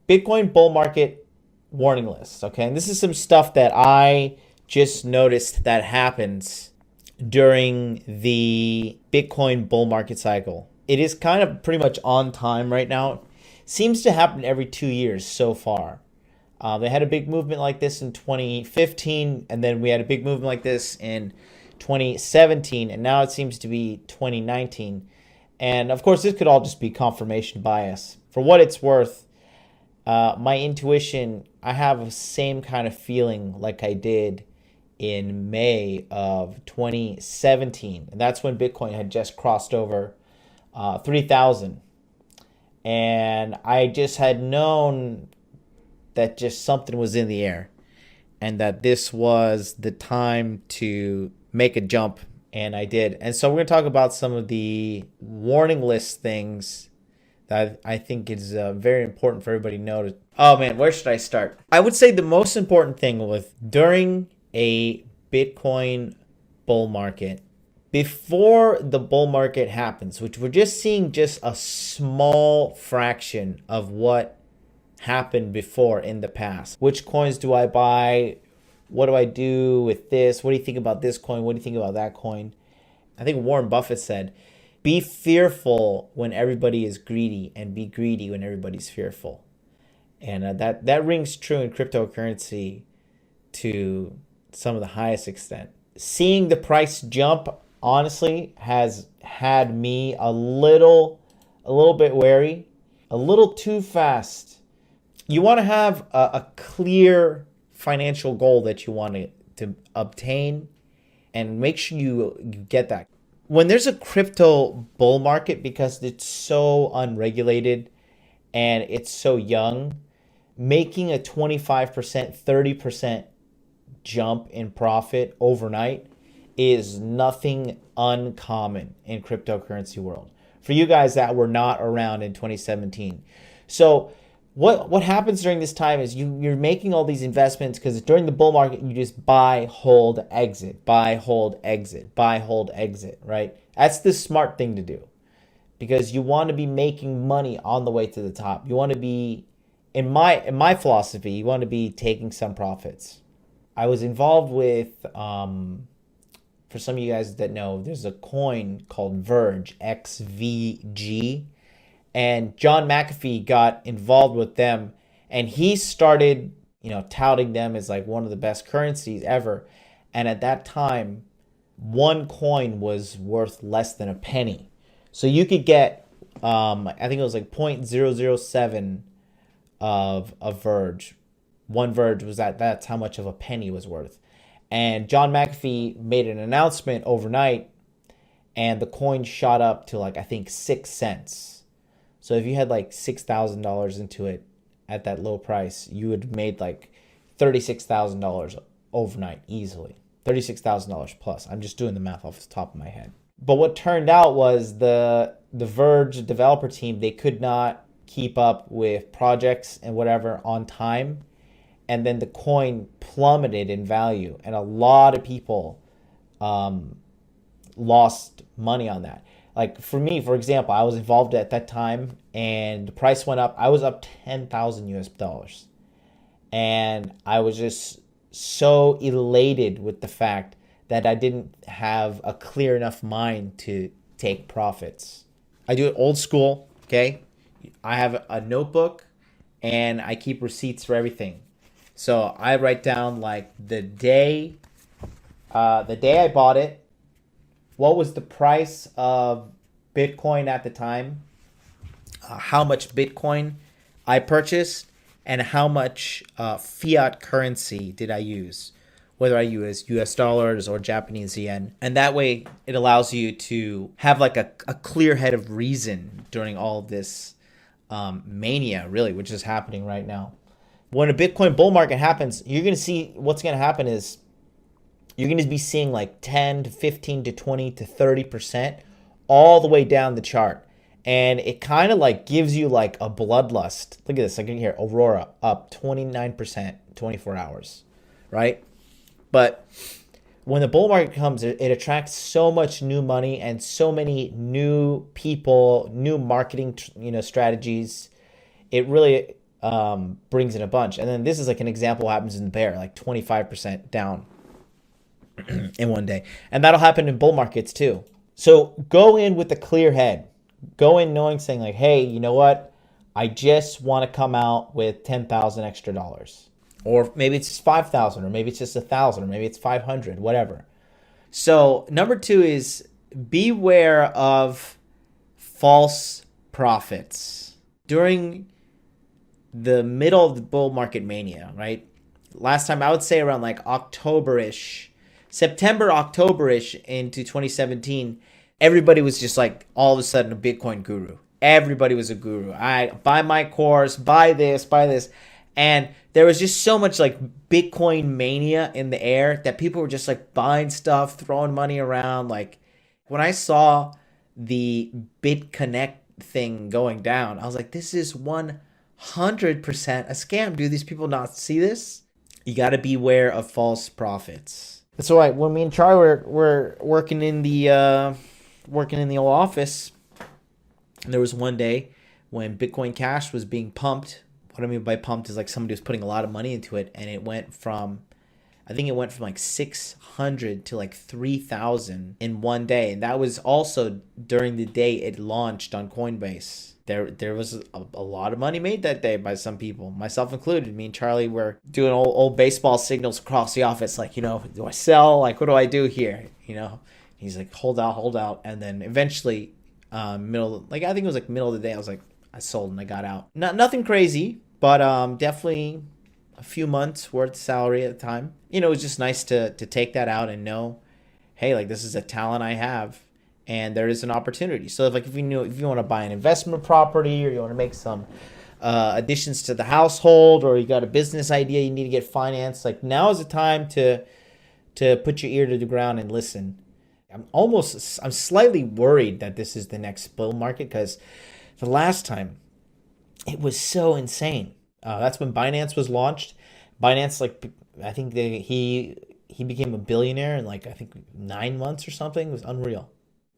Bitcoin bull market warning list. Okay. And this is some stuff that I just noticed that happens during the Bitcoin bull market cycle. It is kind of pretty much on time right now. Seems to happen every 2 years so far. They had a big movement like this in 2015, and then we had a big movement like this in 2017, and now it seems to be 2019. And of course, this could all just be confirmation bias. For what it's worth, my intuition, I have the same kind of feeling like I did in May of 2017. And that's when Bitcoin had just crossed over 3,000. And I just had known that just something was in the air and that this was the time to make a jump. And I did. And so we're going to talk about some of the warning list things that I think is very important for everybody to know. Oh man, where should I start? I would say the most important thing with during a Bitcoin bull market, before the bull market happens, which we're just seeing just a small fraction of what happened before in the past. Which coins do I buy? What do I do with this? What do you think about this coin? What do you think about that coin? I think Warren Buffett said, be fearful when everybody is greedy and be greedy when everybody's fearful. And that rings true in cryptocurrency to some of the highest extent. Seeing the price jump, honestly, has had me a little bit wary, a little too fast. You want to have a clear financial goal that you want to obtain and make sure you get that. When there's a crypto bull market, because it's so unregulated and it's so young, making a 25%, 30% jump in profit overnight is nothing uncommon in cryptocurrency world. For you guys that were not around in 2017. So what happens during this time is you're making all these investments because during the bull market, you just buy, hold, exit, buy, hold, exit, buy, hold, exit, right? That's the smart thing to do because you want to be making money on the way to the top. You want to be, in my philosophy, you want to be taking some profits. I was involved with, for some of you guys that know, there's a coin called Verge, XVG. And John McAfee got involved with them and he started, touting them as like one of the best currencies ever. And at that time, one coin was worth less than a penny. So you could get, I think it was like 0.007 of a Verge. One Verge was that's how much of a penny was worth. And John McAfee made an announcement overnight and the coin shot up to like, I think 6 cents. So if you had like $6,000 into it at that low price, you would have made like $36,000 overnight easily. $36,000 plus. I'm just doing the math off the top of my head. But what turned out was the Verge developer team, they could not keep up with projects and whatever on time. And then the coin plummeted in value. And a lot of people lost money on that. Like for me, for example, I was involved at that time and the price went up. I was up 10,000 US dollars. And I was just so elated with the fact that I didn't have a clear enough mind to take profits. I do it old school, okay? I have a notebook and I keep receipts for everything. So I write down like the day I bought it, what was the price of Bitcoin at the time, how much Bitcoin I purchased, and how much fiat currency did I use, whether I use US dollars or Japanese yen. And that way it allows you to have like a clear head of reason during all of this mania, really, which is happening right now. When a Bitcoin bull market happens, you're going to see what's going to happen is you're going to be seeing like 10 to 15 to 20 to 30% all the way down the chart. And it kind of like gives you like a bloodlust. Look at this. I can hear Aurora up 29%, 24 hours, right? But when the bull market comes, it attracts so much new money and so many new people, new marketing, strategies. It really brings in a bunch. And then this is like an example what happens in the bear, like 25% down in one day. And that'll happen in bull markets too. So go in with a clear head. Go in knowing, saying like, hey, you know what? I just want to come out with 10,000 extra dollars. Or maybe it's just 5,000, or maybe it's just 1,000, or maybe it's 500, whatever. So number 2 is beware of false prophets. During the middle of the bull market mania, right? Last time, I would say around like October-ish, September, October-ish into 2017, everybody was just like all of a sudden a Bitcoin guru. Everybody was a guru. I buy my course, buy this, buy this. And there was just so much like Bitcoin mania in the air that people were just like buying stuff, throwing money around. Like when I saw the BitConnect thing going down, I was like, this is 100% a scam. Do these people not see this? You got to beware of false prophets. That's why when me and Charlie were working in the old office, there was one day when Bitcoin Cash was being pumped. What I mean by pumped is like somebody was putting a lot of money into it, and it went from, I think it went from like 600 to like 3,000 in one day. And that was also during the day it launched on Coinbase. There was a lot of money made that day by some people, myself included. Me and Charlie were doing old baseball signals across the office, like, do I sell? Like, what do I do here? He's like, hold out. And then eventually, I think it was like middle of the day, I was like, I sold and I got out. Nothing crazy, but definitely a few months worth of salary at the time. It was just nice to take that out and know, hey, like this is a talent I have. And there is an opportunity. So if you want to buy an investment property, or you want to make some additions to the household, or you got a business idea you need to get financed, like now is the time to put your ear to the ground and listen. I'm slightly worried that this is the next bull market, because the last time it was so insane. That's when Binance was launched. Binance, like I think he became a billionaire in like I think 9 months or something. It was unreal.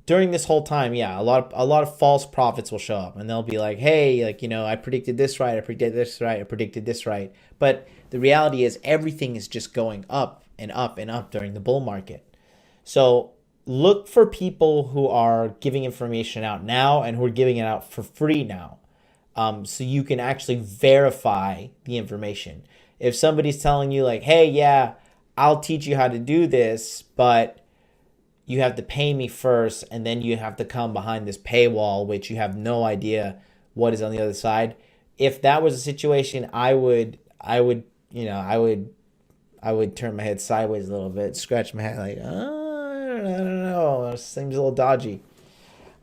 During this whole time, yeah, a lot of false prophets will show up, and they'll be like, hey, like, I predicted this right, I predicted this right. But the reality is everything is just going up and up and up during the bull market. So look for people who are giving information out now and who are giving it out for free now, so you can actually verify the information. If somebody's telling you like, hey, yeah, I'll teach you how to do this, but you have to pay me first, and then you have to come behind this paywall, which you have no idea what is on the other side. If that was a situation, I would turn my head sideways a little bit, scratch my head like, I don't know, this seems a little dodgy.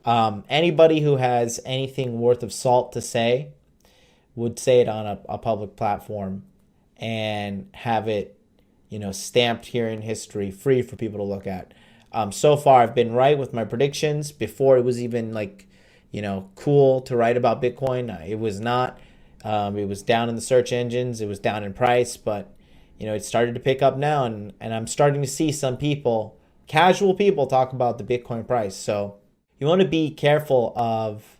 Anybody who has anything worth of salt to say would say it on a public platform and have it, stamped here in history, free for people to look at. So far, I've been right with my predictions. Before it was even like, cool to write about Bitcoin. It was not. It was down in the search engines. It was down in price, but it started to pick up now, and I'm starting to see some people, casual people, talk about the Bitcoin price. So you want to be careful of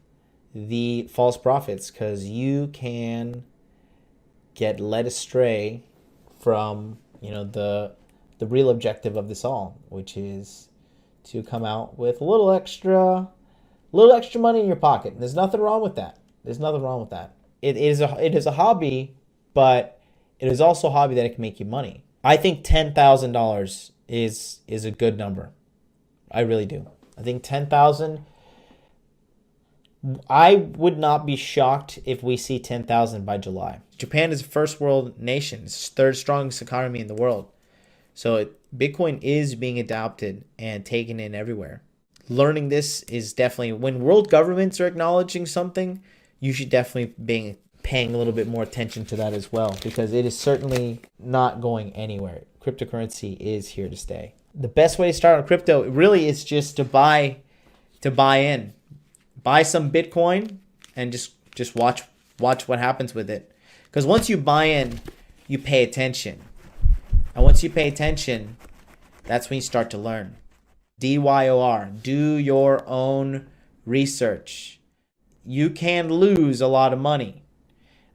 the false prophets, because you can get led astray from the real objective of this all, which is to come out with a little extra money in your pocket. And there's nothing wrong with that. It is a hobby, but it is also a hobby that it can make you money. I think $10,000 is a good number. I really do. I think 10,000. I would not be shocked if we see 10,000 by July. Japan is a first world nation. It's the third strongest economy in the world. So Bitcoin is being adopted and taken in everywhere. Learning this is definitely, when world governments are acknowledging something, you should definitely be paying a little bit more attention to that as well, because it is certainly not going anywhere. Cryptocurrency is here to stay. The best way to start on crypto really is just to buy in. Buy some Bitcoin and just watch what happens with it. Because once you buy in, you pay attention. And once you pay attention, that's when you start to learn. DYOR, do your own research. You can lose a lot of money.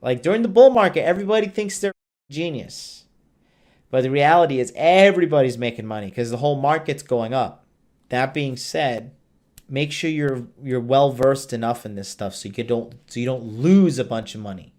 Like during the bull market, everybody thinks they're a genius. But the reality is everybody's making money because the whole market's going up. That being said, make sure you're well versed enough in this stuff so you don't lose a bunch of money.